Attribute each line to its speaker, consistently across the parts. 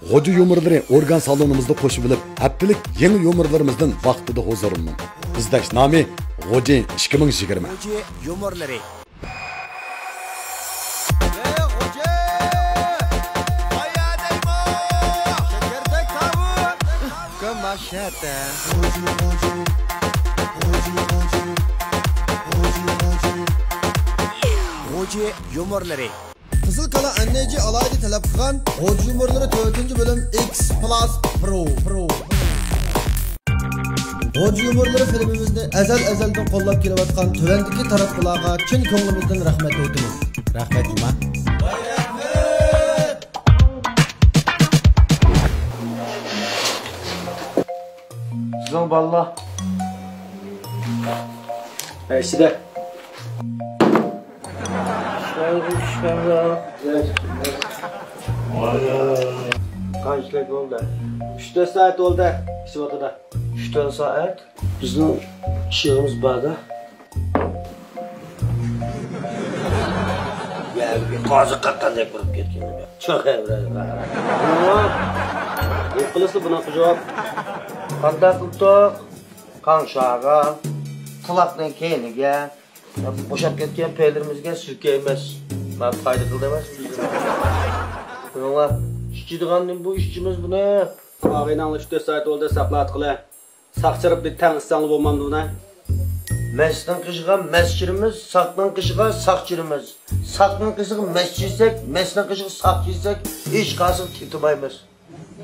Speaker 1: G'o'ja yumurlari organ salonimizda qo'shib bilib, haftalik yangi yumurlarimizdan vaqtida huzurlandim. Izlash nomi G'o'ja 2020.
Speaker 2: G'o'ja yumurlari. G'o'ja yumurlari.
Speaker 3: Qizil kala anneci alayda talab qilgan G'o'ja yumurlari 4-bölüm X Plus Pro. G'o'ja yumurlari filmimizni azaldan qo'llab kelayotgan tövendeki taraflarga chin ko'nglimizdan rahmat aytamiz. Rahmat Iman.
Speaker 4: Sizin balla. Eşide. Kaçlık oldu? 3-4 saat oldu. İşte 3-4 saat. Bizim işimiz vardı. Ya bir kazık kattan dek vurup ketken. Çok evredim. Yapılısı buna kucak. Kandak tutuq, kan şağa, tılaqdan keyiniga, boşab ketken peydirimizga sirke emas. Ben fayda qildi emas bizga. Bunlar işçidigandan bu işçimiz buni ağayla 3-4 saat oldu saqlat qila. Saqchirib bir tang istanlı bo'lmamdi buni. Mesdan qishgan mesçirimiz, saqdan qishgan saqchirimiz. Saqdan qishgan mesçiysek, mesdan qishgan saqchiysak, hech qasım ketmaymiz.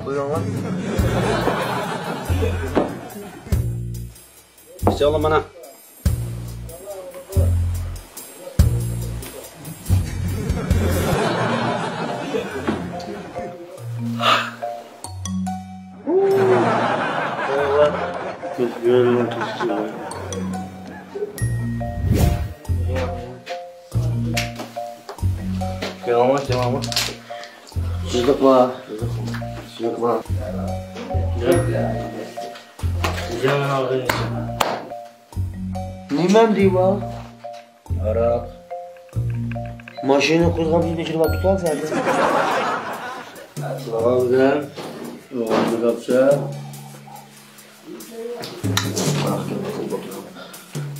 Speaker 4: Buyurun. İnşallah bana. Görüyorum tutuyor. Devam. Sıcak var. Güzel algıyız. Neymen diyeyim ha? Arak. Maşını kuzgan bir geçirip tutar zaten. Sağ güzel. Oldu kapsa.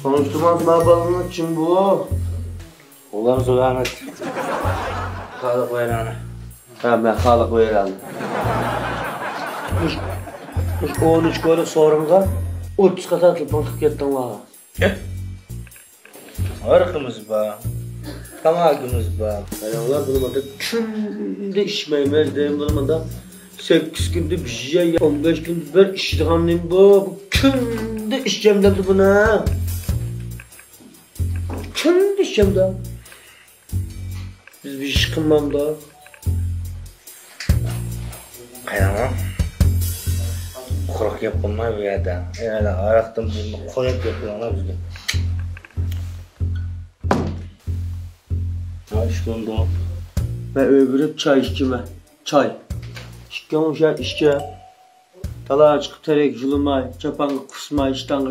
Speaker 4: Konuşturmaz mağbalının için bu. Ulan zolanet. Kalık veyranı. Ben kalık veyranı. 13 koyuluk sorumda 30 kadar atılıp kettin var. Arkamız var. Tamamımız var. Ayağlar bulmada günde içmeyemez deyim bulmada. 8 günde bir şey, 15 günde bir iştihamlıyım bu. Günde içeceğim dedi buna. Günde içeceğim de. Biz bir iş kılmam da. Kayamam. Kurak yapılmay bu yerden. Yani ayaktan bunu koyak yapıyorlar bizde. Aşkım da. Ben öbürü çay içkime. Çay. İçkem o şey içke. Talağa çıkıp terek julumay. Çapanı kusmay iştangı.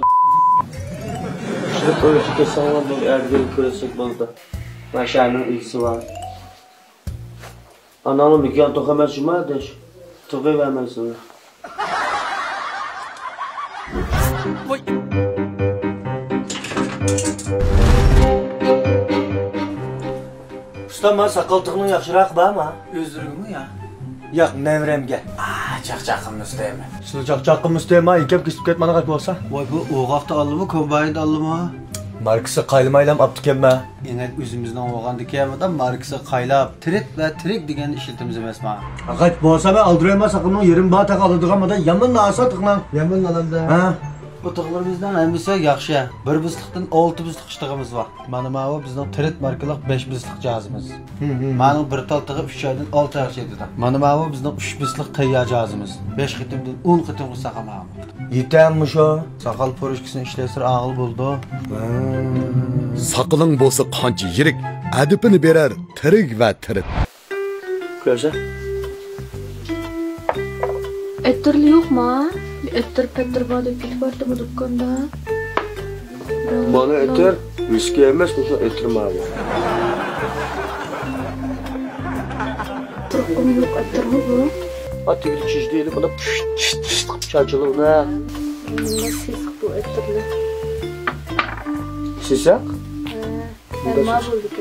Speaker 4: Şirip ölçü kesanlar böyle ergeli köresek balda. Maşayının ilgisi var. Anamın bir yan tokamaz cuma deş. Tokayı vermezsin. Usta, sakal tıqının yaxşıрақ var mı?
Speaker 5: Özürümü ya.
Speaker 4: Yo'q, nevremga.
Speaker 5: Çaqchaqimiz deymi?
Speaker 4: Siz chaqchaqimiz deymi? Ikab kesib ketmani qat bo'lsa?
Speaker 3: Vay bu oğaqda aldımı, kombayında aldımı?
Speaker 4: Markası qaylamaylam aptı kelme.
Speaker 3: Yine özümüzden oğandı kıyamadan markası qaylab, trik degan işiltimiz emas ma.
Speaker 4: Qat bo'lsa ben aldırayman sakının yerim bağ taqalıdıq ama da yaman nasa tıqlan.
Speaker 3: Yaman alanda.
Speaker 4: Ha?
Speaker 3: Bu tıqlarımızdan hemisi yaxşı. Bir bizlikten 6 bizlik iştığımız var. Mana bu bizden tret markalıq 5 bizlik cazımız. Mana bir tal tığı 3 aydan 6 ay şeydi da. Mana bu bizden 3 bizlik tayya cazımız. 5 qitimdan 10 qitim qısaqam ha.
Speaker 4: Yetemmiş o.
Speaker 3: Saqal poroshkisini ishlasir ağıl buldu.
Speaker 1: Saqaling bo'lsa qancha yirik, adipini berar tirik va tirit.
Speaker 4: Köşe.
Speaker 6: Ettirli yok mu? Ettir pettir bağda fit vardı bu dükkanda.
Speaker 4: Bana etir, riski emez mi şu etirme abi?
Speaker 6: Turkum yok ettir mi bu?
Speaker 4: Atı bir çiş değil, bana çarçılığına.
Speaker 6: Siz bu öttürlü.
Speaker 4: Sisak?
Speaker 6: Ben mağbulduk.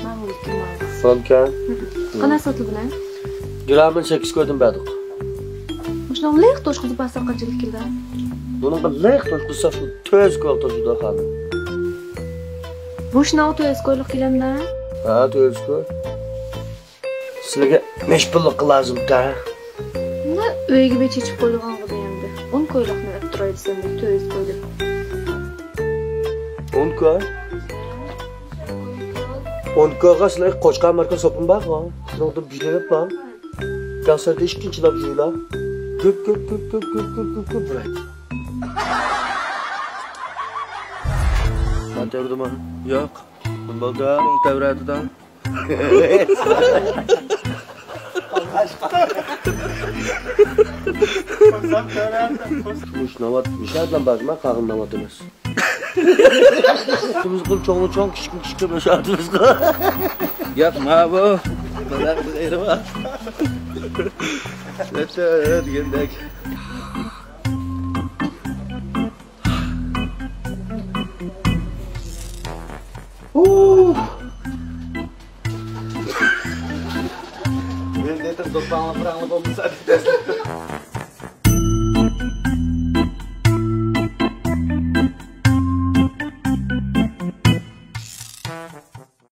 Speaker 6: Mağbulduk mağbulduk.
Speaker 4: Falkan.
Speaker 6: Qanday sotib bilan?
Speaker 4: Gramın 8 koydum berdik.
Speaker 6: Shundan leq tosh qizib pasar qanchalik keldi?
Speaker 4: Bunun bir lek toş kısa şu töz koy toşu da hanım.
Speaker 6: Bu shundan o'tib eskoyliq kelanda?
Speaker 4: Ha töz koy. Sizlarga meshpullik lazım da.
Speaker 6: Nima uyga bechechib qo'ygan qildi endi. 10 ko'yliqni o'ttiraydi senda, 4 ko'yliq.
Speaker 4: 10 koy. 10 koyga sizlar qo'chqan marka sopun bak ha. Sizlarda bizlere bak. Ganserde işkinçiler juyla. Köp. Bırak. Ben devrim ha. Yok. Bunlar da on devradı da. Evet. Muş navat müşahidlen bakma kağın navatımız. Biz kıl çoğun küçük müşahidimiz.
Speaker 5: Yapma bu. Bana bir yeri var. Evet, geldik. Ben de doktorla bırakıp olmasa